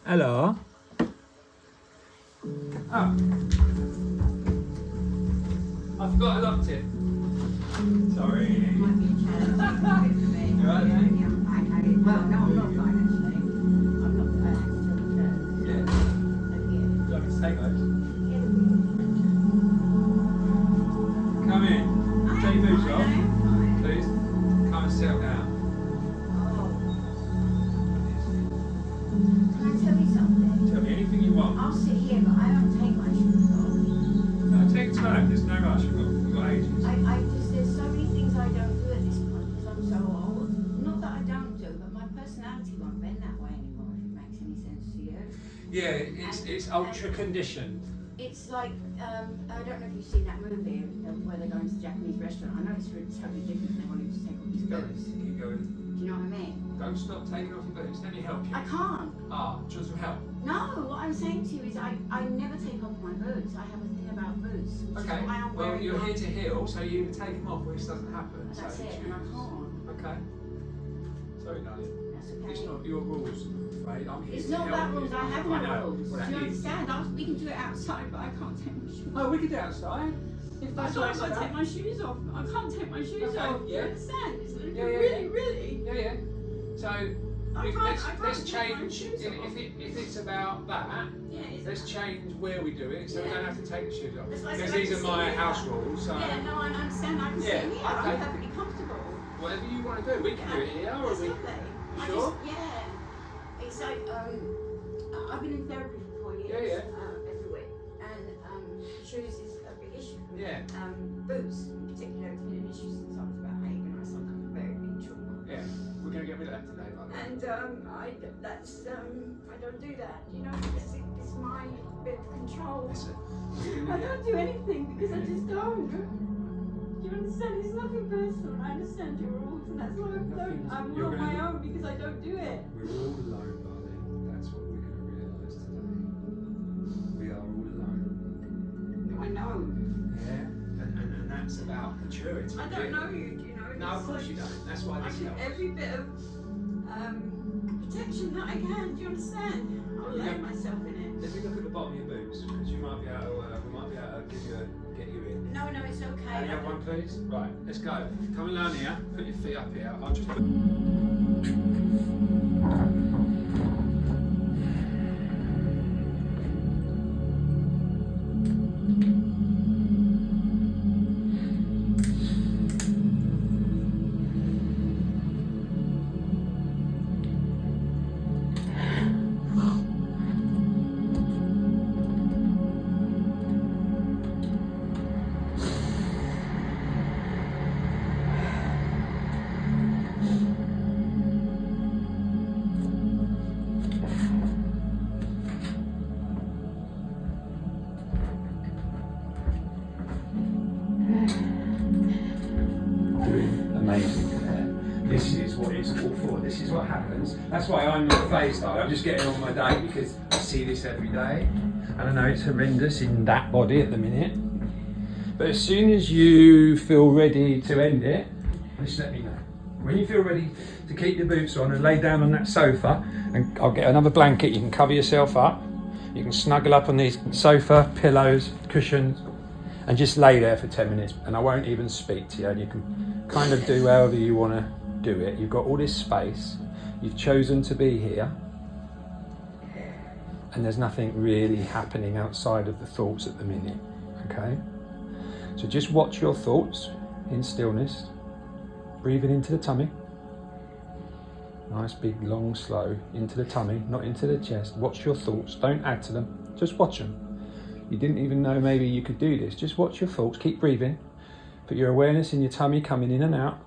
Hello. Oh. I forgot I locked it. Sorry. Might be a challenge for me. You alright, mate? Yeah, I'm fine. Well, no, I'm not fine actually. I'm not. I have to tell the truth. Yeah. So, Do you want me to take those? yeah. Come in. Take your boots off, I'm fine. please. Come and settle down. Oh. Can I tell you something? Tell me anything you want. I'll sit here, but I don't take my shoes off. No, take your time. There's no rush. We've got ages. There's so many things I don't do at this point because I'm so old. Not that I don't do, but my personality won't bend that way anymore, if it makes any sense to you. Yeah, it's ultra conditioned. It's like, I don't know if you've seen that movie where they're going to the Japanese restaurant. I know it's really totally different than wanting to take off his boots. Keep going. Do you know what I mean? Don't stop taking off your boots. Let me help you. I can't. Do you want some help? No, what I'm saying to you is I never take off my boots. I have a thing about boots. Which Okay, is why I'm well, wearing you're my- here to heal, so you either take them off or this doesn't happen. That's so it, you and I choose. can't. Okay. Sorry, darling. That's okay. It's not your rules, I'm afraid. I'm here It's to not help about you. rules. I have know. no rules. Well, Do that you is- understand? We can do it outside, but I can't take my shoes Oh, off. we could do it outside. If I that's thought what I it's can't about. take my shoes off. I can't take my shoes Okay, off. Do you yeah. understand? It's Yeah, really. Yeah, yeah. So, I can't let's take my change. shoes off. If it's about that, Yeah, it's let's change where we do it so we Yeah. don't have to take the shoes off. That's why I Because said I these can are sit my here. house rules. So, Yeah, no, I understand. I can Yeah, sit here. okay. I'm perfectly comfortable. whatever you want to do, we can do it here, or That's we. lovely. I Sure? just, yeah. It's like, I've been in therapy for 4 years. Yeah. Every week. And shoes is a big issue for me. Yeah. Boots in particular has been an issue since I was about 8 and I suffered from very big trauma. Yeah, we're going to get rid of that today, by the way. And I don't do that. You know, it's my bit of control. Listen, I don't do anything because I just don't. Do you understand? It's nothing personal. I understand your rules, and that's why I don't. I'm You're on my gonna- own because I don't do it. we're all alone, darling. That's what we're going to realise today. We are all alone. I know. Yeah, and that's about maturity. I don't know you. Do you know? No, of It's course like you don't. That's why I this do helps. every bit of protection that I can. Do you understand? I'll Yeah. lay myself in it. Let me look at the bottom of your boots, because you might be able to, we might be able to get you in. No, it's okay. Can you have one, please? Right, let's go. Come and learn here. Put your feet up here. I'll just. Amazing. This is what it's all for. This is what happens. That's why I'm not phased. I'm just getting on my day because I see this every day. And I know it's horrendous in that body at the minute. But as soon as you feel ready to end it, just let me know. When you feel ready to keep your boots on and lay down on that sofa, and I'll get another blanket, you can cover yourself up. You can snuggle up on these sofa, pillows, cushions, and just lay there for 10 minutes. And I won't even speak to you. And you can kind of do however you want to do it. You've got all this space. You've chosen to be here. And there's nothing really happening outside of the thoughts at the minute. Okay? So just watch your thoughts in stillness. Breathing into the tummy. Nice, big, long, slow. Into the tummy, not into the chest. Watch your thoughts. Don't add to them. Just watch them. You didn't even know maybe you could do this. Just watch your thoughts. Keep breathing. Put your awareness in your tummy coming in and out.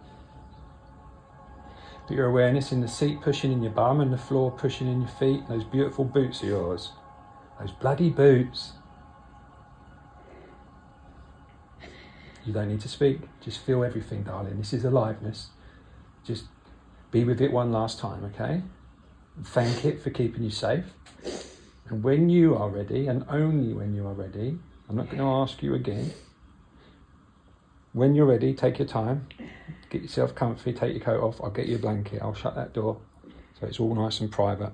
Put your awareness in the seat pushing in your bum and the floor pushing in your feet. Those beautiful boots of yours. Those bloody boots. You don't need to speak. Just feel everything, darling. This is aliveness. Just be with it one last time, okay? Thank it for keeping you safe. And when you are ready, and only when you are ready, I'm not going to ask you again. When you're ready, take your time. Get yourself comfy, take your coat off. I'll get you a blanket. I'll shut that door so it's all nice and private.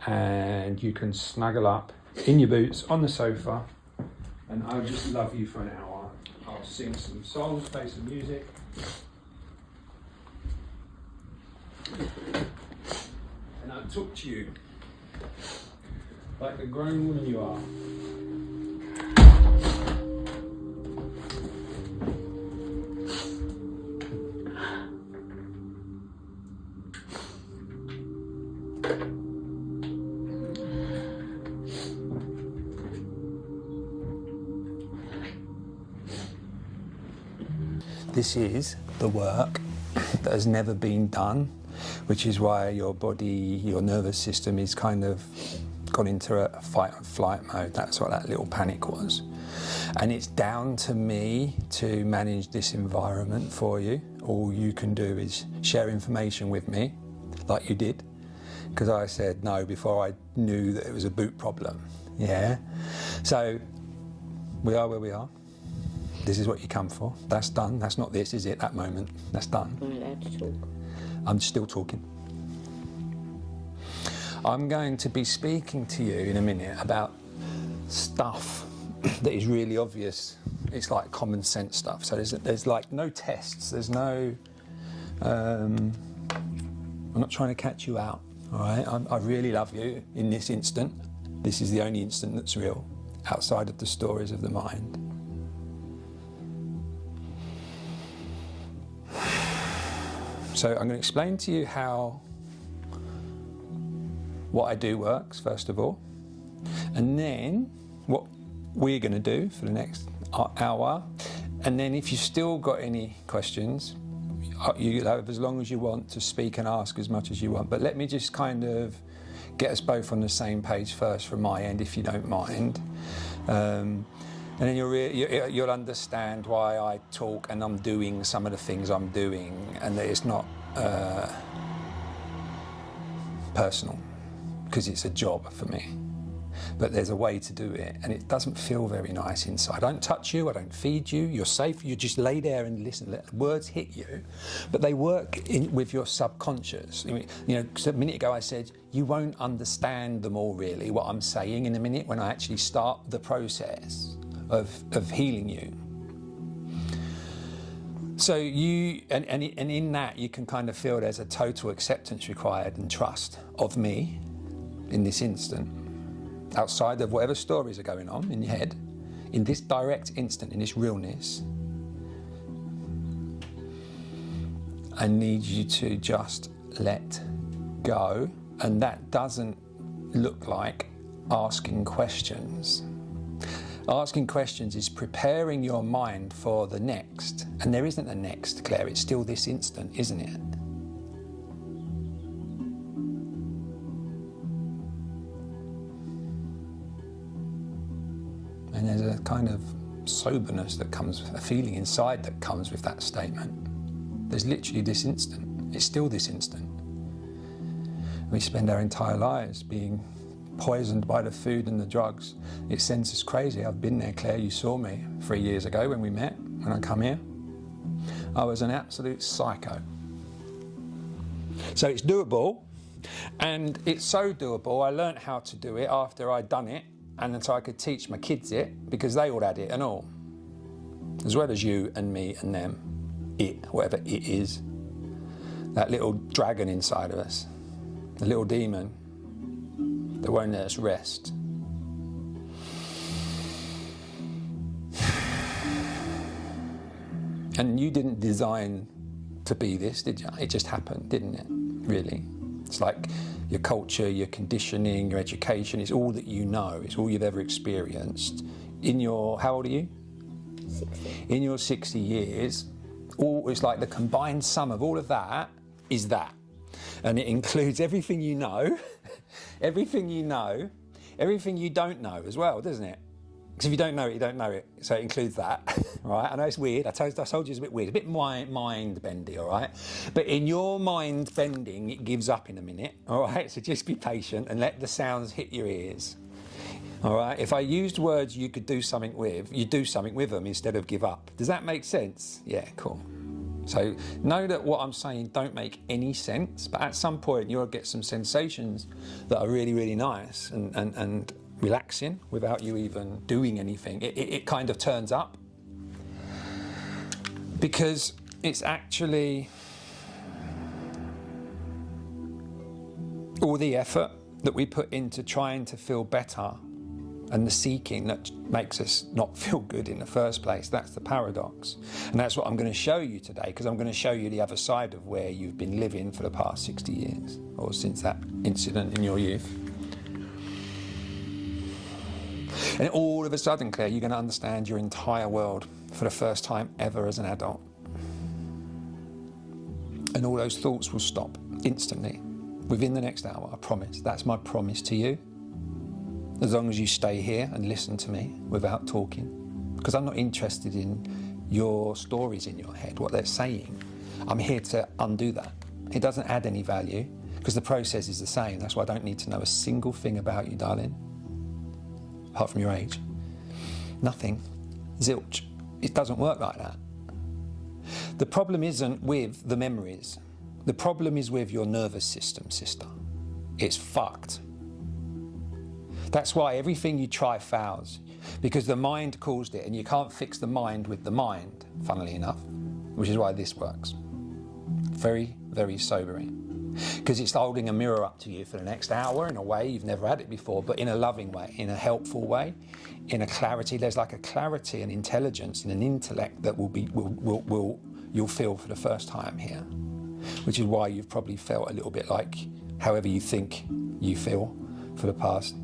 and you can snuggle up in your boots on the sofa, and I'll just love you for an hour. I'll sing some songs, play some music, and I'll talk to you like the grown woman you are. This is the work that has never been done, which is why your body, your nervous system is kind of gone into a fight and flight mode. That's what that little panic was. And it's down to me to manage this environment for you. All you can do is share information with me, like you did, because I said no before I knew that it was a boot problem. Yeah. So we are where we are. This is what you come for. That's done. That's not this, is it? That moment. That's done. I'm allowed to talk. I'm still talking. I'm going to be speaking to you in a minute about stuff that is really obvious. It's like common sense stuff. So there's like no tests. There's no. I'm not trying to catch you out. All right. I really love you in this instant. This is the only instant that's real, outside of the stories of the mind. So I'm going to explain to you how what I do works, first of all, and then what we're going to do for the next hour. And then if you've still got any questions, you have as long as you want to speak and ask as much as you want. But let me just kind of get us both on the same page first from my end, if you don't mind. And then you'll understand why I talk and I'm doing some of the things I'm doing, and that it's not personal, because it's a job for me. But there's a way to do it, and it doesn't feel very nice inside. I don't touch you, I don't feed you, you're safe, you just lay there and listen. Let words hit you, but they work with your subconscious. You know, 'cause a minute ago I said, you won't understand them all really, what I'm saying in a minute when I actually start the process of healing you. So and in that you can kind of feel there's a total acceptance required and trust of me in this instant, outside of whatever stories are going on in your head, in this direct instant, in this realness. I need you to just let go, and that doesn't look like asking questions. Asking questions is preparing your mind for the next. And there isn't a next, Claire. It's still this instant, isn't it? And there's a kind of soberness that comes, a feeling inside that comes with that statement. There's literally this instant. It's still this instant. We spend our entire lives being poisoned by the food and the drugs. It sends us crazy. I've been there, Claire. You saw me 3 years ago when we met, when I come here. I was an absolute psycho. So it's doable, and it's so doable. I learnt how to do it after I'd done it, and then so I could teach my kids it, because they all had it and all, as well as you and me and them. It, whatever it is, that little dragon inside of us, the little demon that won't let us rest. And you didn't design to be this, did you? It just happened, didn't it? Really. It's like your culture, your conditioning, your education, it's all that you know, it's all you've ever experienced. In your, how old are you? 60. In your 60 years, it's like the combined sum of all of that is that. And it includes everything you know, everything you know, everything you don't know as well, doesn't it? Because if you don't know it, you don't know it. So it includes that, right? I know it's weird. I told you it's a bit weird. It's a bit mind-bendy, all right? But in your mind bending, it gives up in a minute, all right? So just be patient and let the sounds hit your ears, all right? If I used words you could do something with, you do something with them instead of give up. Does that make sense? Yeah, cool. So know that what I'm saying don't make any sense, but at some point you'll get some sensations that are really, really nice and relaxing without you even doing anything. It kind of turns up because it's actually all the effort that we put into trying to feel better and the seeking that makes us not feel good in the first place. That's the paradox. And that's what I'm going to show you today, because I'm going to show you the other side of where you've been living for the past 60 years, or since that incident in your youth. And all of a sudden, Claire, you're going to understand your entire world for the first time ever as an adult. And all those thoughts will stop instantly, within the next hour, I promise. That's my promise to you. As long as you stay here and listen to me without talking. Because I'm not interested in your stories in your head, what they're saying. I'm here to undo that. It doesn't add any value, because the process is the same. That's why I don't need to know a single thing about you, darling. Apart from your age. Nothing. Zilch. It doesn't work like that. The problem isn't with the memories. The problem is with your nervous system, sister. It's fucked. That's why everything you try fails, because the mind caused it, and you can't fix the mind with the mind, funnily enough, which is why this works. Very, very sobering. Because it's holding a mirror up to you for the next hour in a way you've never had it before, but in a loving way, in a helpful way, in a clarity. There's like a clarity and intelligence and an intellect that you'll feel for the first time here, which is why you've probably felt a little bit like however you think you feel for the past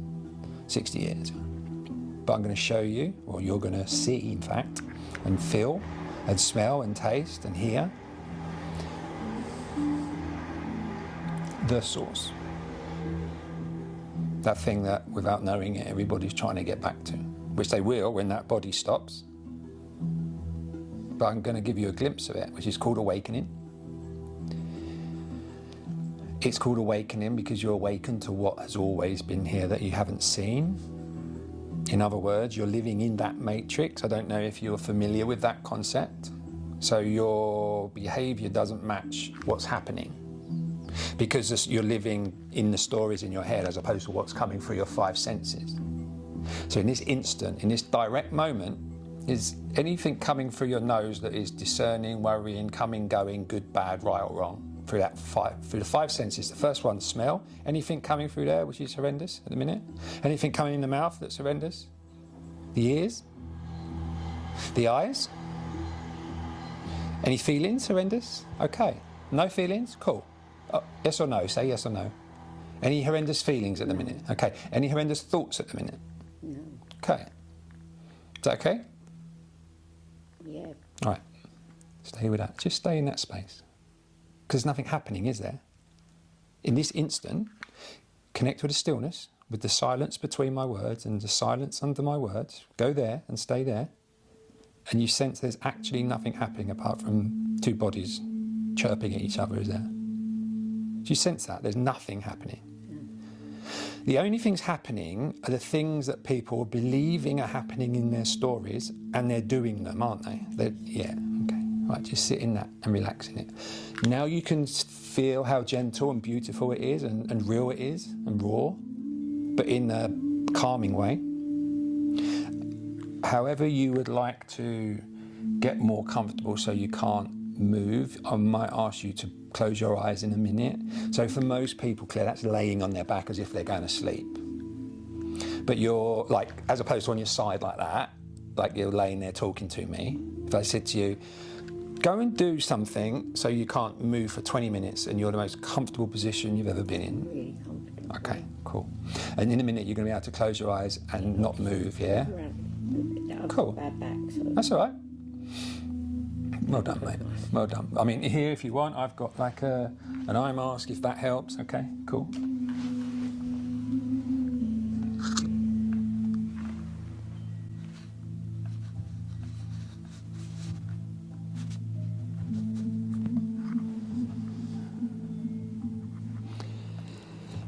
60 years. But I'm going to show you, or you're going to see, in fact, and feel, and smell, and taste, and hear the source. That thing that, without knowing it, everybody's trying to get back to, which they will when that body stops. But I'm going to give you a glimpse of it, which is called awakening. It's called awakening because you're awakened to what has always been here that you haven't seen. In other words, you're living in that matrix. I don't know if you're familiar with that concept. So your behavior doesn't match what's happening, because you're living in the stories in your head as opposed to what's coming through your five senses. So in this instant, in this direct moment, is anything coming through your nose that is discerning, worrying, coming, going, good, bad, right or wrong? Through the five senses. The first one, smell. Anything coming through there which is horrendous at the minute? Anything coming in the mouth that's horrendous? The ears? The eyes? Any feelings horrendous? Okay. No feelings? Cool. Oh, yes or no? Say yes or no. Any horrendous feelings at the minute? Okay. Any horrendous thoughts at the minute? No. Okay. Is that okay? Yeah. All right. Stay with that. Just stay in that space. Because there's nothing happening, is there? In this instant, connect with the stillness, with the silence between my words and the silence under my words. Go there and stay there. And you sense there's actually nothing happening apart from two bodies chirping at each other, is there? Do you sense that? There's nothing happening. The only things happening are the things that people are believing are happening in their stories, and they're doing them, aren't they? Yeah, okay. Right, just sit in that and relax in it. Now you can feel how gentle and beautiful it is, and real it is, and raw, but in a calming way. However you would like to get more comfortable so you can't move, I might ask you to close your eyes in a minute. So for most people, Claire, that's laying on their back as if they're going to sleep. But you're like, as opposed to on your side like that, like you're laying there talking to me. If I said to you, go and do something so you can't move for 20 minutes and you're the most comfortable position you've ever been in. Really comfortable. Okay, cool. And in a minute you're going to be able to close your eyes and not move, yeah? I've Cool. got bad back, so. That's all right. Well done, mate. Well done. I mean, here, if you want, I've got like an eye mask, if that helps. Okay, cool.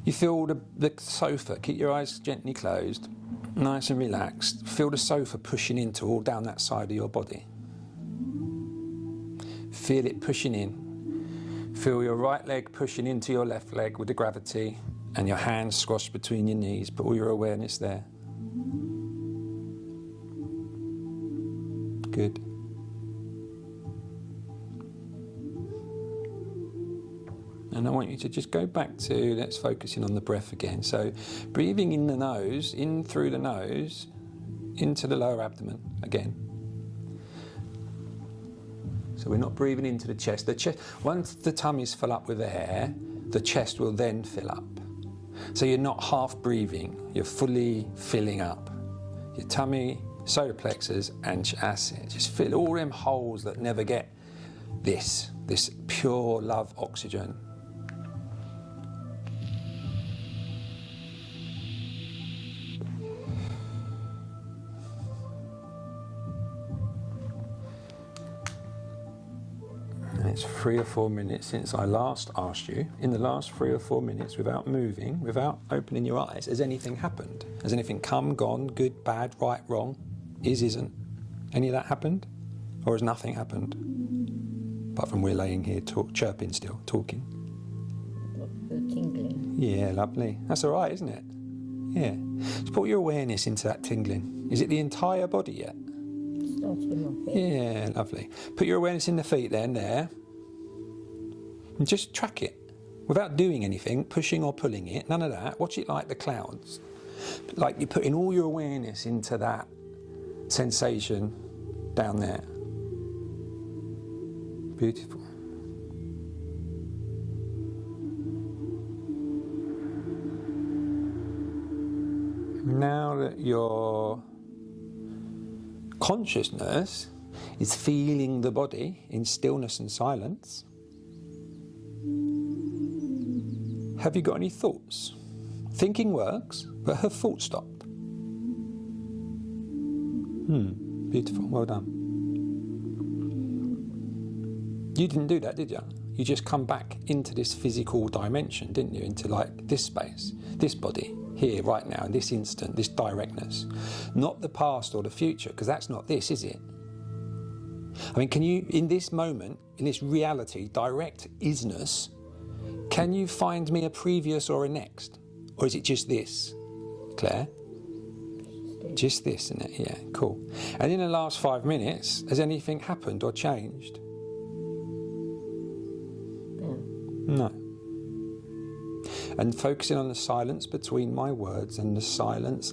You feel the sofa, keep your eyes gently closed, nice and relaxed. Feel the sofa pushing into all down that side of your body. Feel it pushing in. Feel your right leg pushing into your left leg with the gravity, and your hands squashed between your knees. Put all your awareness there. Good. And I want you to just go back to, let's focus in on the breath again. So breathing in the nose, in through the nose, into the lower abdomen again. So we're not breathing into the chest. The chest, once the tummy's full up with air, the chest will then fill up. So you're not half breathing, you're fully filling up. Your tummy, solar plexus, and acid. Just fill all them holes that never get this pure love oxygen. It's 3 or 4 minutes since I last asked you. In the last 3 or 4 minutes, without moving, without opening your eyes, has anything happened? Has anything come, gone, good, bad, right, wrong, is, isn't? Any of that happened? Or has nothing happened? Apart from we're laying here chirping still, talking. Tingling. Yeah, lovely. That's all right, isn't it? Yeah. Just put your awareness into that tingling. Is it the entire body yet? Starting my feet. Yeah, lovely. Put your awareness in the feet then, there. And just track it. Without doing anything, pushing or pulling it, none of that. Watch it like the clouds. Like you're putting all your awareness into that sensation down there. Beautiful. Now that your consciousness is feeling the body in stillness and silence, have you got any thoughts? Thinking works, but have thoughts stopped? Beautiful, well done. You didn't do that, did you? You just come back into this physical dimension, didn't you? Into like this space, this body, here, right now, in this instant, this directness. Not the past or the future, because that's not this, is it? I mean, can you, in this moment, in this reality, direct isness, can you find me a previous or a next? Or is it just this, Claire? Just this, isn't it? Yeah, cool. And in the last 5 minutes, has anything happened or changed? No. And focusing on the silence between my words and the silence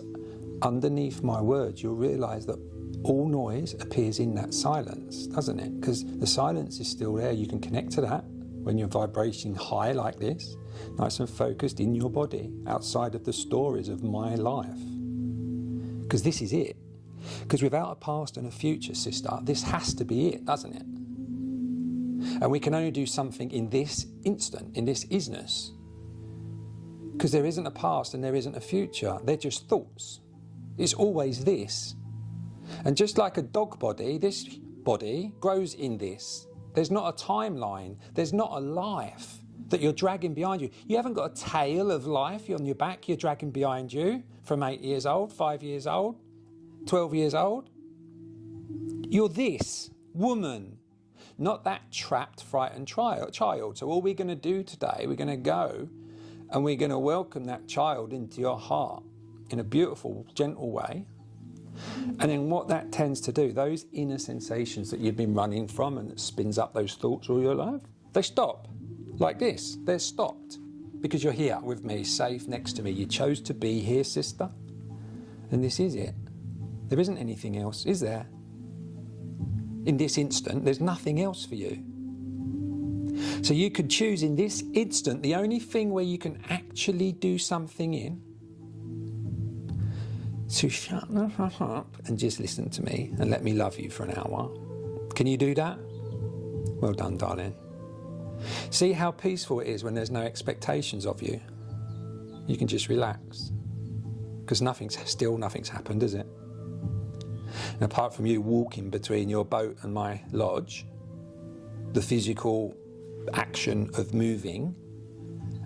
underneath my words, you'll realise that all noise appears in that silence, doesn't it? Because the silence is still there. You can connect to that when you're vibrating high like this, nice and focused in your body, outside of the stories of my life. Because this is it. Because without a past and a future, sister, this has to be it, doesn't it? And we can only do something in this instant, in this isness. Because there isn't a past and there isn't a future. They're just thoughts. It's always this. And just like a dog body, this body grows in this. There's not a timeline. There's not a life that you're dragging behind you. You haven't got a tail of life on your back you're dragging behind you from 8 years old, 5 years old, 12 years old. You're this woman, not that trapped, frightened child. So all we're going to do today, we're going to go and we're going to welcome that child into your heart in a beautiful, gentle way. And then what that tends to do, those inner sensations that you've been running from and that spins up those thoughts all your life, they stop. Like this, they're stopped. Because you're here with me, safe next to me. You chose to be here, sister. And this is it. There isn't anything else, is there? In this instant, there's nothing else for you. So you could choose in this instant, the only thing where you can actually do something in, to shut the fuck up and just listen to me and let me love you for an hour. Can you do that? Well done, darling. See how peaceful it is when there's no expectations of you. You can just relax. Because nothing's happened, is it? And apart from you walking between your boat and my lodge, the physical action of moving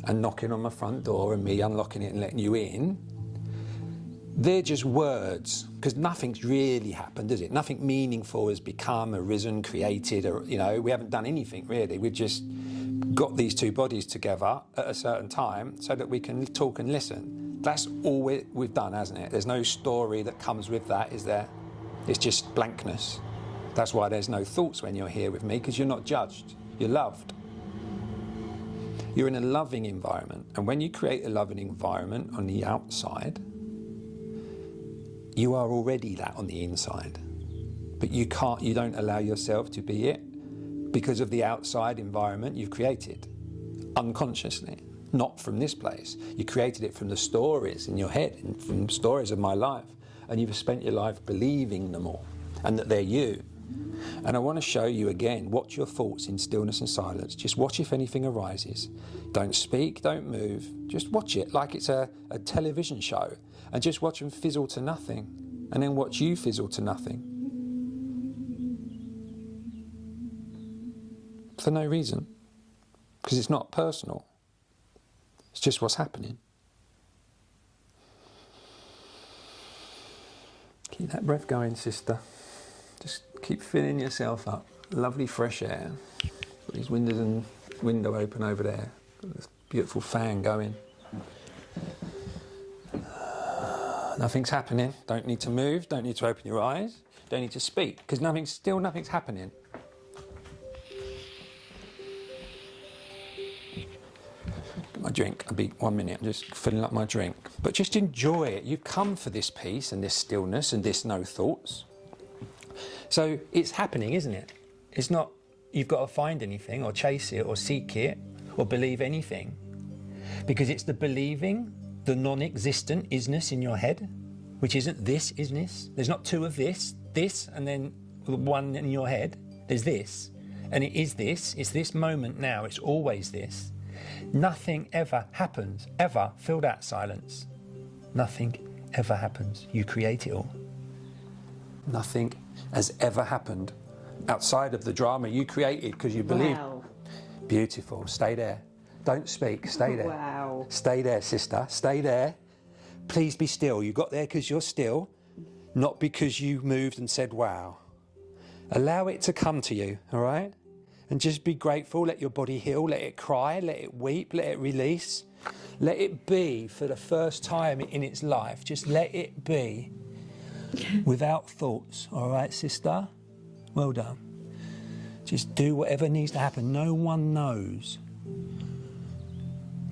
and knocking on my front door and me unlocking it and letting you in, they're just words, because nothing's really happened, does it? Nothing meaningful has become, arisen, created, or, you know, we haven't done anything really. We've just got these two bodies together at a certain time so that we can talk and listen. That's all we've done, hasn't it? There's no story that comes with that, is there? It's just blankness. That's why there's no thoughts when you're here with me, because you're not judged, you're loved. You're in a loving environment, and when you create a loving environment on the outside, you are already that on the inside. But you don't allow yourself to be it because of the outside environment you've created, unconsciously, not from this place. You created it from the stories in your head, and from stories of my life, and you've spent your life believing them all, and that they're you. And I want to show you again, watch your thoughts in stillness and silence. Just watch if anything arises. Don't speak, don't move. Just watch it like it's a television show. And just watch them fizzle to nothing. And then watch you fizzle to nothing. For no reason. Because it's not personal. It's just what's happening. Keep that breath going, sister. Just keep filling yourself up. Lovely fresh air. Got these windows and window open over there. Got this beautiful fan going. Nothing's happening. Don't need to move. Don't need to open your eyes. Don't need to speak, because nothing's happening. Get my drink. I'll be 1 minute. I'm just filling up my drink. But just enjoy it. You've come for this peace and this stillness and this no thoughts. So it's happening, isn't it? It's not you've got to find anything or chase it or seek it or believe anything. Because it's the believing, the non-existent isness in your head, which isn't this isness. There's not two of this, and then one in your head. There's this, and it is this. It's this moment now. It's always this. Nothing ever happens, ever. Feel that silence. Nothing ever happens. You create it all. Nothing has ever happened outside of the drama you created because you believe. Wow. Beautiful. Stay there. Don't speak. Stay there. Wow. Stay there, sister. Stay there. Please be still. You got there because you're still, not because you moved and said, wow. Allow it to come to you, all right? And just be grateful. Let your body heal. Let it cry. Let it weep. Let it release. Let it be for the first time in its life. Just let it be. Without thoughts, all right, sister? Well done. Just do whatever needs to happen. No one knows.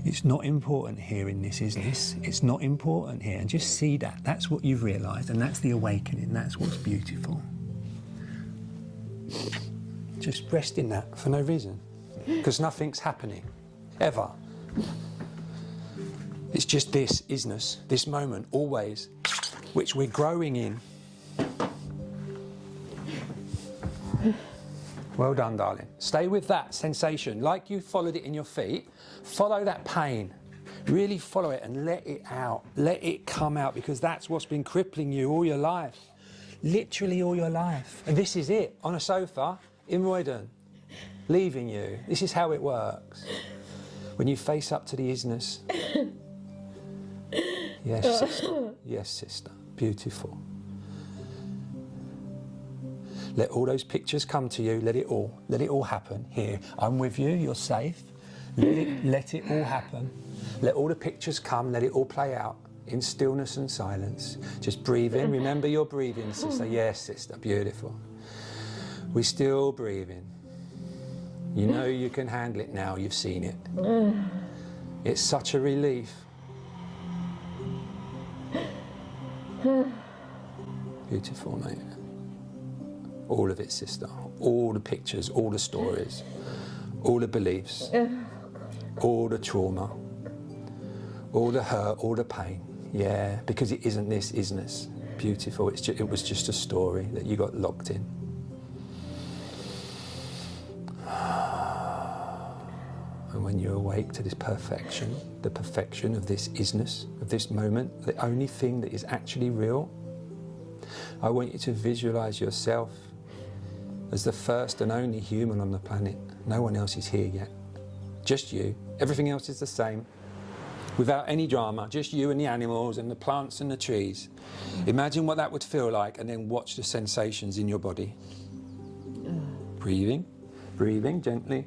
It's not important here in this, isn't it? It's not important here. And just see that. That's what you've realised, and that's the awakening. That's what's beautiful. Just rest in that for no reason. Because nothing's happening. Ever. It's just this isness, this moment, always, which we're growing in. Well done, darling. Stay with that sensation. Like you followed it in your feet, follow that pain. Really follow it and let it out. Let it come out, because that's what's been crippling you all your life. Literally all your life. And this is it, on a sofa in Roydon, leaving you. This is how it works. When you face up to the isness. Yes, sister. Yes, sister. Beautiful. Let all those pictures come to you. Let it all happen. Here, I'm with you. You're safe. Let it all happen. Let all the pictures come. Let it all play out in stillness and silence. Just breathe in. Remember your breathing, sister. Yes, sister. Beautiful. We're still breathing. You know you can handle it now. You've seen it. It's such a relief. Beautiful, mate. All of it, sister. All the pictures, all the stories, all the beliefs, all the trauma, all the hurt, all the pain. Yeah, because it isn't this isness. Beautiful. It was just a story that you got locked in. And when you awake to this perfection, the perfection of this isness, of this moment, the only thing that is actually real, I want you to visualize yourself as the first and only human on the planet. No one else is here yet. Just you. Everything else is the same. without any drama, just you and the animals and the plants and the trees. Imagine what that would feel like, and then watch the sensations in your body. Breathing, breathing gently.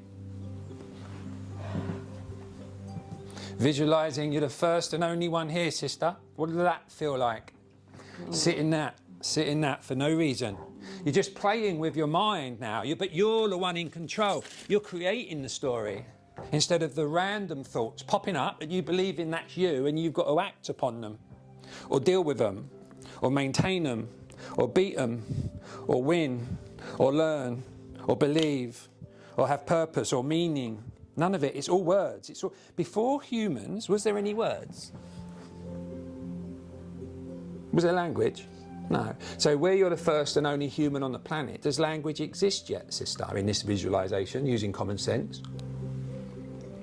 Visualizing you're the first and only one here, sister. What does that feel like? Sit in that for no reason. You're just playing with your mind now, but you're the one in control. You're creating the story instead of the random thoughts popping up and you believe in that's you and you've got to act upon them or deal with them or maintain them or beat them or win or learn or believe or have purpose or meaning. None of it. It's all words. It's all... Before humans, was there any words? Was there language? No. So where you're the first and only human on the planet, does language exist yet, sister, in this visualization, using common sense?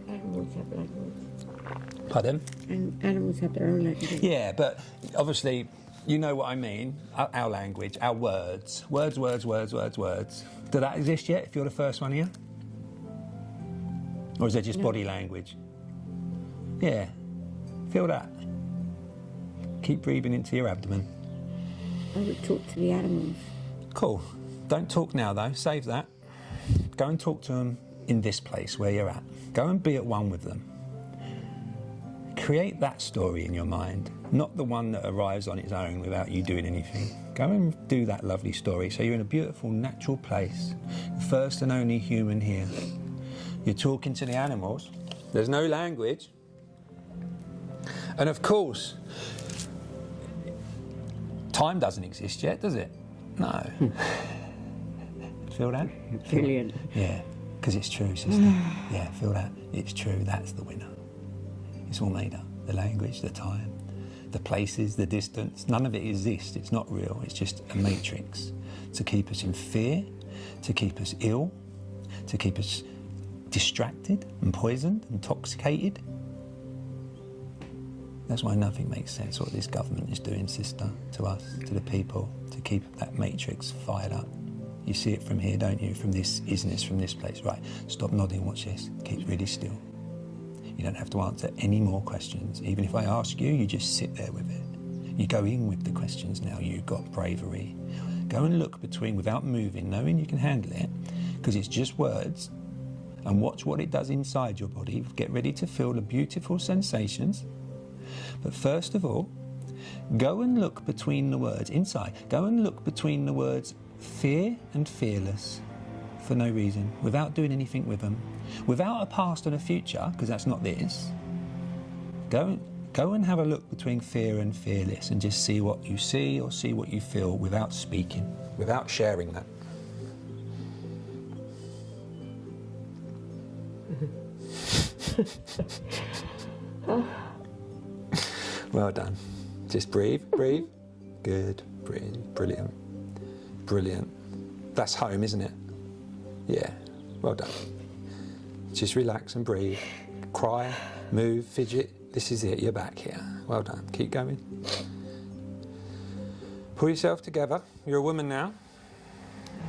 Animals have language. Pardon? And animals have their own language. Yeah, but obviously, you know what I mean. Our language, our words. Words. Do that exist yet, if you're the first one here? Or is it just body language? Yeah. Feel that. Keep breathing into your abdomen. I would talk to the animals. Cool. Don't talk now though, save that. Go and talk to them in this place where you're at. Go and be at one with them. Create that story in your mind, not the one that arrives on its own without you doing anything. Go and do that lovely story so you're in a beautiful natural place, the first and only human here. You're talking to the animals. There's no language. And of course, time doesn't exist yet, does it? No. Feel that? Brilliant. Yeah, because it's true, sister. Yeah, feel that? It's true, that's the winner. It's all made up. The language, the time, the places, the distance. None of it exists. It's not real. It's just a matrix to keep us in fear, to keep us ill, to keep us distracted and poisoned, intoxicated. That's why nothing makes sense what this government is doing, sister, to us, to the people, to keep that matrix fired up. You see it from here, don't you? From this isness, from this place. Right, stop nodding, watch this. Keep really still. You don't have to answer any more questions. Even if I ask you, you just sit there with it. You go in with the questions now. You've got bravery. Go and look between without moving, knowing you can handle it, because it's just words. And watch what it does inside your body. Get ready to feel the beautiful sensations. But first of all, go and look between the words, inside. Go and look between the words fear and fearless for no reason, without doing anything with them, without a past and a future, because that's not this. Go and have a look between fear and fearless and just see what you see or see what you feel without speaking, without sharing that. Well done. Just breathe. Good. Breathe. Brilliant. That's home, isn't it? Yeah. Well done. Just relax and breathe. Cry, move, fidget. This is it. You're back here. Well done. Keep going. Pull yourself together. You're a woman now.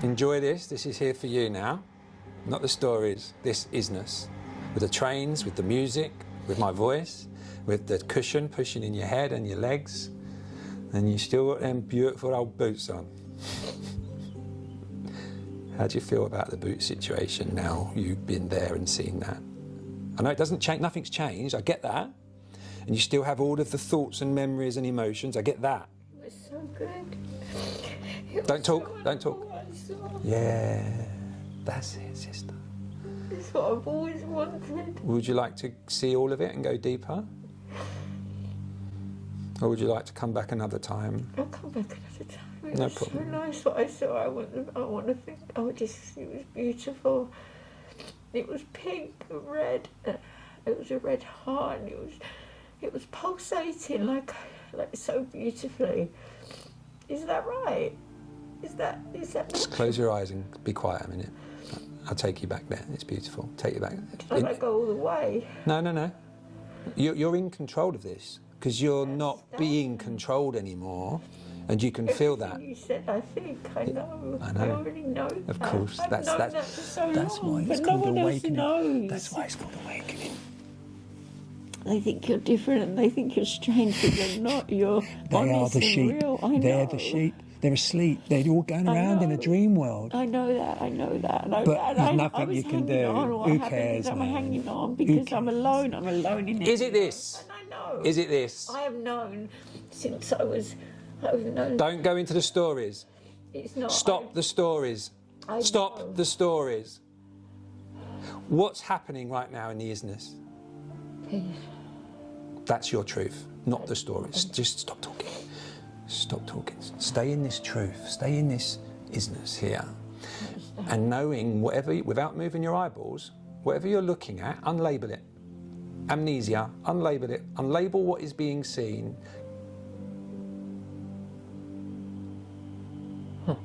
Enjoy this. This is here for you now. Not the stories. This isness. With the trains, with the music, with my voice, with the cushion pushing in your head and your legs, and you still got them beautiful old boots on. How do you feel about the boot situation now you've been there and seen that? I know it doesn't change, nothing's changed, I get that. And you still have all of the thoughts and memories and emotions, I get that. It was so good. Don't talk. Yeah, that's it, sister. It's what I've always wanted. Would you like to see all of it and go deeper? Or would you like to come back another time? I'll come back another time. It No was problem. so nice what I saw. I want to think. It was beautiful. It was pink and red. It was a red heart. And it was pulsating like so beautifully. Is that right? Is that? Just close your eyes and be quiet a minute. I'll take you back there. It's beautiful. Take you back. Can I go all the way? No. You're in control of this because you're not being controlled anymore, and you can feel that. You said, I think, I know. I know. I already know. Of course, I've known that for so that's long, why it's but no called one else awakening. knows. That's why it's called awakening. They think you're different and they think you're strange, but you're not. You're They are honest the and sheep. real. I They're know. the sheep. They're asleep. They're all going I around in a know. dream world. I know that. I know that. And But I there's nothing was you can hanging do. on. What Who happens cares, is I'm man? hanging on Who because I'm cares? alone. I'm alone in it. Is it this? And I know. Is it this? I have known since I've known. Don't go into the stories. It's not. Stop the stories. I Stop know. the stories. What's happening right now in the isness? That's your truth, not the stories. Just stop talking. Stop talking. Stay in this truth. Stay in this isness here. And knowing whatever, without moving your eyeballs, whatever you're looking at, unlabel it. Amnesia, unlabel it. Unlabel what is being seen. But,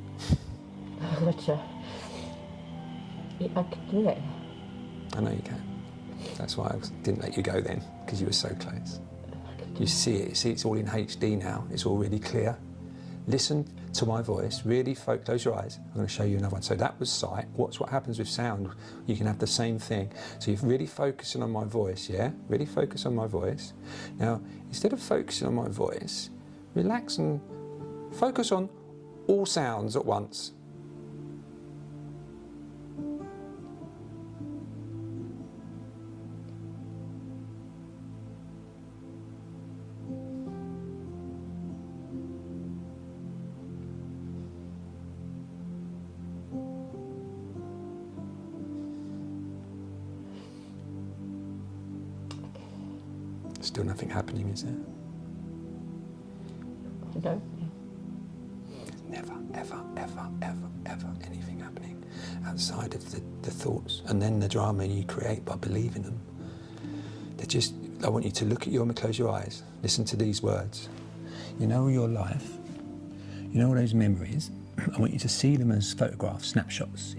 I could do it. I know you can. That's why I didn't let you go then, because you were so close. You see it. See, it's all in HD now. It's all really clear. Listen to my voice. Really close your eyes. I'm going to show you another one. So that was sight. Watch what happens with sound. You can have the same thing. So you're really focusing on my voice, yeah? Really focus on my voice. Now, instead of focusing on my voice, relax and focus on all sounds at once. Still nothing happening, is there? No. There's never, ever, ever, ever, ever anything happening outside of the thoughts and then the drama you create by believing them. They're just, I want you to look at close your eyes, listen to these words. You know your life, you know all those memories, I want you to see them as photographs, snapshots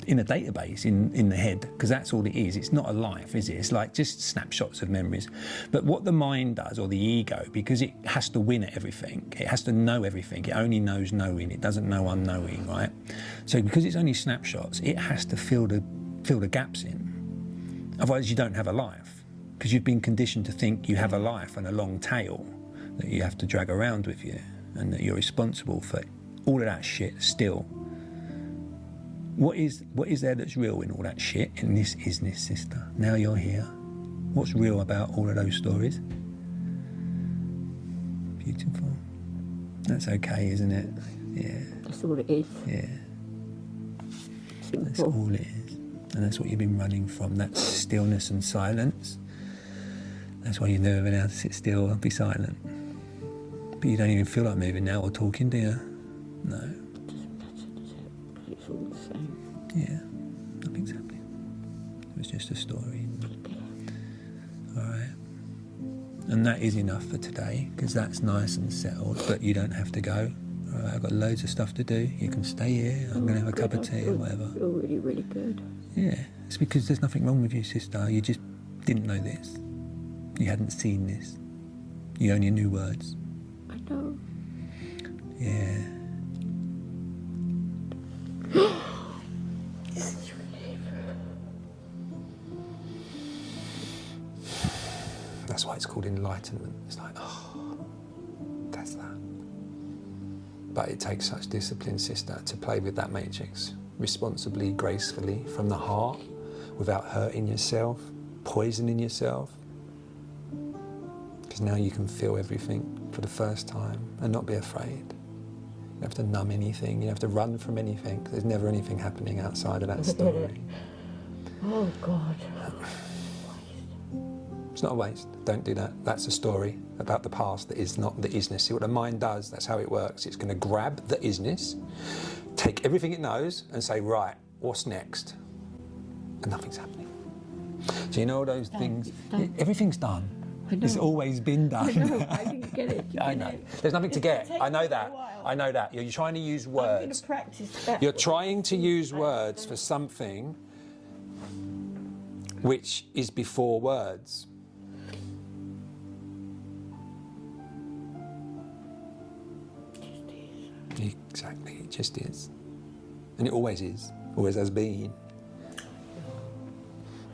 in a database in the head, because that's all it is. It's not a life, is it? It's like just snapshots of memories. But what the mind does, or the ego, because it has to win at everything, it has to know everything, it only knows knowing, it doesn't know unknowing, right? So because it's only snapshots, it has to fill the gaps in. Otherwise you don't have a life, because you've been conditioned to think you have a life and a long tail that you have to drag around with you, and that you're responsible for all of that shit still. What is there that's real in all that shit, in this isness, sister? Now you're here. What's real about all of those stories? Beautiful. That's okay, isn't it? Yeah. That's all it is. Yeah. Simple. That's all it is. And that's what you've been running from, that stillness and silence. That's why you've never been able to sit still and be silent. But you don't even feel like moving now or talking, do you? No. It's all the same. Yeah, nothing's happening. It was just a story. All right. And that is enough for today, because that's nice and settled, but you don't have to go. All right, I've got loads of stuff to do. You can stay here. I'm going to have a cup of tea or whatever. I feel really, really good. Yeah, it's because there's nothing wrong with you, sister. You just didn't know this. You hadn't seen this. You only knew words. I know. Yeah. That's why it's called enlightenment. It's like, oh, that's that. But it takes such discipline, sister, to play with that matrix responsibly, gracefully, from the heart, without hurting yourself, poisoning yourself. Because now you can feel everything for the first time and not be afraid. You don't have to numb anything, you don't have to run from anything. There's never anything happening outside of that story. Oh, God. It's not a waste. Don't do that. That's a story about the past that is not the isness. See what the mind does? That's how it works. It's going to grab the isness, take everything it knows, and say, right, what's next? And nothing's happening. So you know all those things? Everything's done. It's always been done. I know. I didn't get it. I know. There's nothing to get. I know that. I know that. You're trying to use I'm going words. to practice that. You're trying to use words for something which is before words. Exactly, it just is. And it always is, always has been.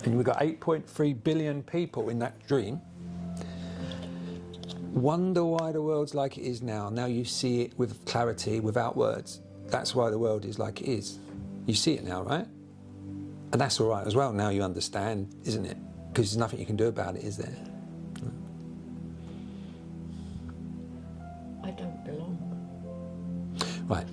and we've got 8.3 billion people in that dream. Wonder why the world's like it is now. Now you see it with clarity, without words. That's why the world is like it is. You see it now, right? And that's all right as well. Now you understand, isn't it? Because there's nothing you can do about it, is there? I don't belong. Right.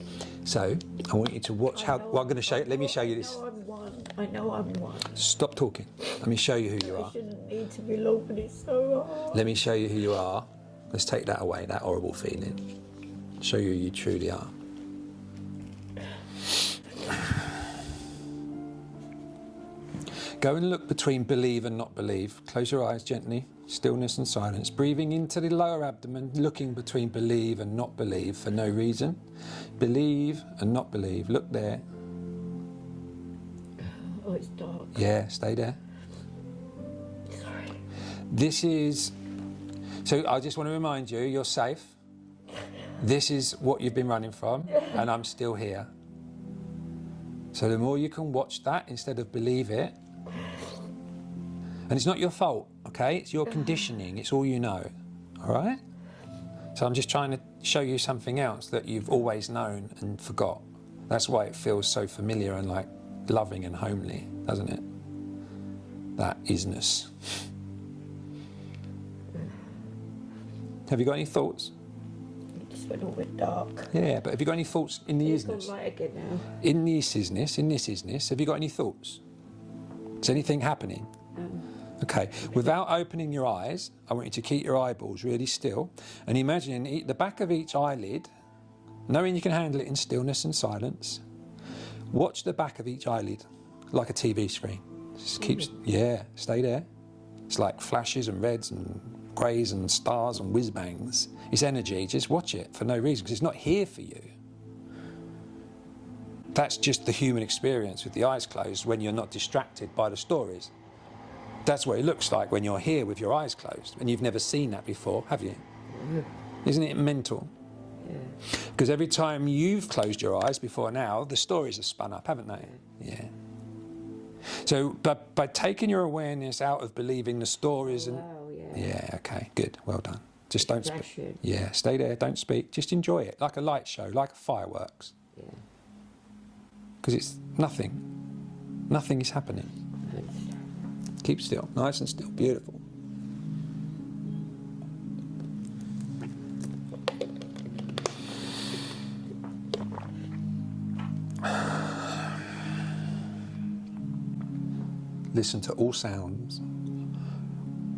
So I want you to watch how. Well, I'm going to show you. Let me show you this. I know I'm one. I know I'm one. Stop talking. Let me show you who you I are. shouldn't need to belong, but it's so hard. Let me show you who you are. Let's take that away, that horrible feeling. Show you who you truly are. Go and look between believe and not believe. Close your eyes gently. Stillness and silence. Breathing into the lower abdomen, looking between believe and not believe for no reason. Believe and not believe. Look there. Oh, it's dark. Yeah, stay there. Sorry. This is... So I just want to remind you, you're safe. This is what you've been running from, and I'm still here. So the more you can watch that instead of believe it, and it's not your fault, okay? It's your conditioning. It's all you know, all right? So I'm just trying to show you something else that you've always known and forgot. That's why it feels so familiar and like loving and homely, doesn't it? That isness. Have you got any thoughts? It just went all a bit dark. Yeah, but have you got any thoughts in the It's gone isness? light again now. In this isness, have you got any thoughts? Is anything happening? Okay, without opening your eyes, I want you to keep your eyeballs really still and imagine the back of each eyelid, knowing you can handle it in stillness and silence. Watch the back of each eyelid like a TV screen. Just keeps, yeah, stay there. It's like flashes and reds and greys and stars and whiz bangs. It's energy, just watch it for no reason because it's not here for you. That's just the human experience with the eyes closed when you're not distracted by the stories. That's what it looks like when you're here with your eyes closed, and you've never seen that before, have you? Isn't it mental? Because every time you've closed your eyes before now, the stories have spun up, haven't they? Yeah. So by taking your awareness out of believing the stories and... Wow, Yeah, okay, good, well done. Just don't speak. Flashing. Yeah, stay there, don't speak. Just enjoy it, like a light show, like fireworks. Yeah. Because it's nothing. Nothing is happening. Keep still, nice and still, beautiful. Listen to all sounds.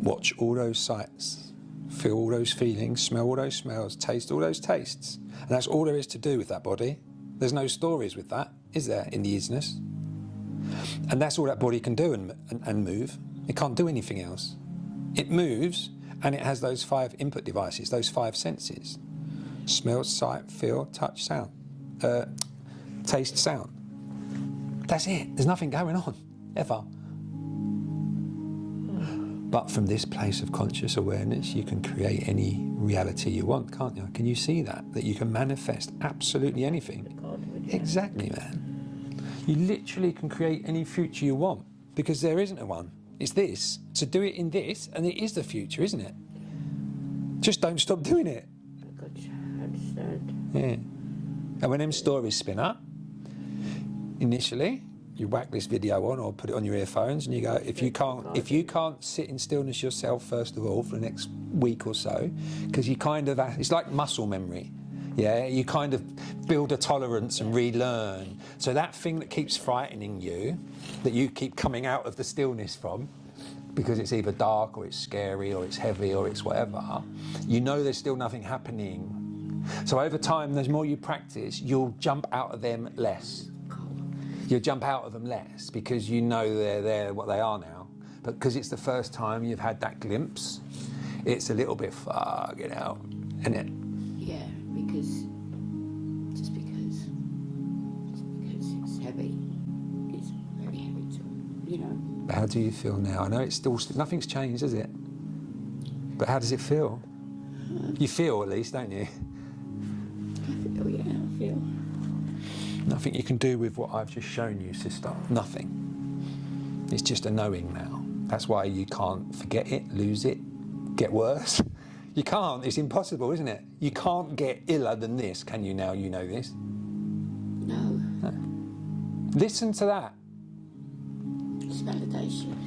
Watch all those sights. Feel all those feelings, smell all those smells, taste all those tastes. And that's all there is to do with that body. There's no stories with that, is there, in the isness? And that's all that body can do and move. It can't do anything else. It moves and it has those 5 input devices, those 5 senses. Smell, sight, feel, touch, sound. Taste, sound. That's it. There's nothing going on, ever. But from this place of conscious awareness, you can create any reality you want, can't you? Can you see that? That you can manifest absolutely anything. Exactly, man. You literally can create any future you want because there isn't a one. It's this. So do it in this and it is the future, isn't it? Just don't stop doing it. I gotcha, I understand. Yeah. And when them stories spin up, initially, you whack this video on or put it on your earphones and you go, if you can't sit in stillness yourself first of all for the next week or so, because you kind of, it's like muscle memory. Yeah, you kind of build a tolerance and relearn. So that thing that keeps frightening you, that you keep coming out of the stillness from, because it's either dark or it's scary or it's heavy or it's whatever, you know there's still nothing happening. So over time, the more you practice, you'll jump out of them less. You'll jump out of them less because you know they're what they are now. But because it's the first time you've had that glimpse, it's a little bit fucking out, isn't it? Yeah, because it's heavy. It's very heavy to, How do you feel now? I know it's still, nothing's changed, is it? But how does it feel? You feel at least, don't you? I feel. Nothing you can do with what I've just shown you, sister. Nothing. It's just a knowing now. That's why you can't forget it, lose it, get worse. You can't. It's impossible, isn't it? You can't get iller than this, can you now? You know this. No. Listen to that. It's validation.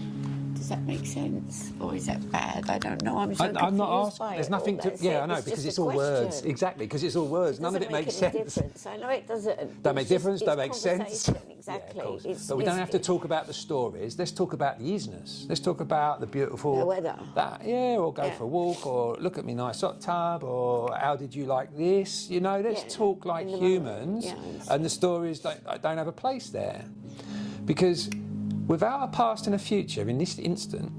Does that make sense? Or is that bad? I don't know. I'm so I'm not confused asking. by There's it nothing all. to. That's Yeah, it. I know, It's because just it's a all words. question. Exactly, because it's all words. None of it makes sense. Difference. I know it doesn't. Don't make difference. It's Don't make sense. conversation, Exactly. Yeah, of course. It's, but we don't have to talk about the stories. Let's talk about the easiness. Let's talk about the beautiful The weather. Or go for a walk, or look at me nice hot tub, or how did you like this? You know, let's talk like humans. And the stories don't have a place there, because without a past and a future in this instant,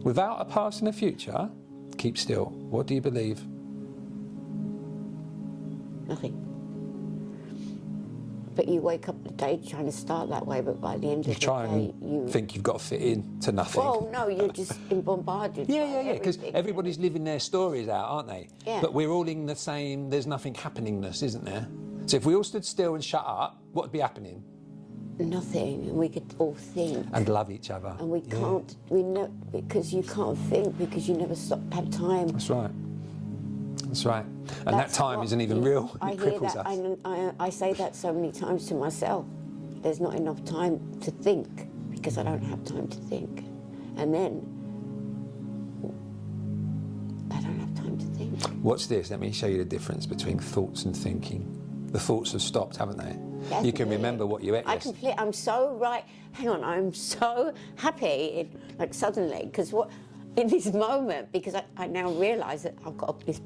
without a past and a future, keep still. What do you believe? Nothing. But you wake up the day trying to start that way, but by the end of the day, you think you've got to fit in to nothing. Well, no, you're just bombarded. Yeah, because everybody's living their stories out, aren't they? Yeah. But we're all in the same, there's nothing happeningness, isn't there? So if we all stood still and shut up, what would be happening? Nothing, and we could all think. And love each other. And we can't, because you can't think, because you never have time. That's right. That's right. And that time isn't even real. It cripples us. I say that so many times to myself. There's not enough time to think, because I don't have time to think. And then, I don't have time to think. Watch this. Let me show you the difference between thoughts and thinking. The thoughts have stopped, haven't they? Yes, you can remember what you ate yesterday. I'm so right. Hang on, I'm so happy, suddenly, because in this moment, because I now realise that I've got this,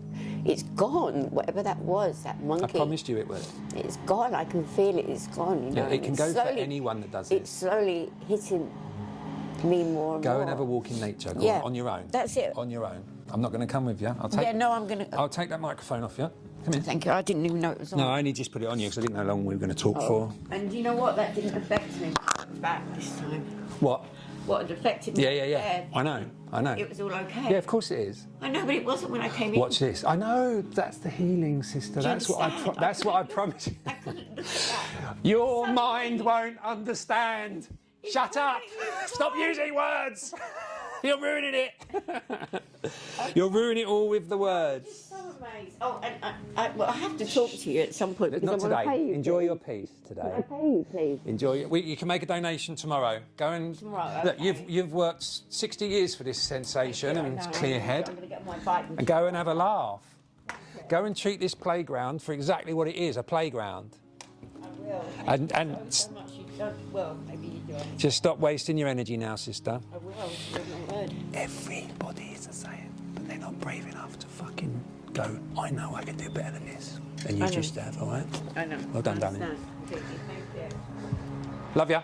it's gone, whatever that was, that monkey. I promised you it would. It's gone, I can feel it, it's gone, you know. Yeah, it can go slowly, for anyone that does it. It's slowly hitting me more and more. Go and have a walk in nature, on your own. That's it. On your own. I'm not going to come with you. I'll take that microphone off you. Come in. Thank you, I didn't even know it was on. No, I only just put it on you because I didn't know how long we were going to talk for. And you know what, that didn't affect me back this time. What? What had affected me? Yeah. I know. It was all okay. Yeah, of course it is. I know, but it wasn't when I came in. Watch this. I know, that's the healing, sister. That's what I promised you. I couldn't look at that. Your mind won't understand. Shut up. Stop using words. You're ruining it. You're ruining it all with the words. It's so amazing. Oh, and I have to talk to you at some point. Not today. Enjoy your peace today. Can I pay you, please? Enjoy it. You can make a donation tomorrow. Go and Tomorrow, look. okay. You've worked 60 years for this sensation and clear head. I'm going to get my bike And go and have a laugh. Go and treat this playground for exactly what it is, a playground. I will. And So much you don't. Well, maybe you do. just stop wasting your energy now, sister. I will. You're my word. Everybody is the same, but they're not brave enough to fucking go, I know I can do better than this. And you just have, all right? I know. Well done, darling. Thank you. Love ya.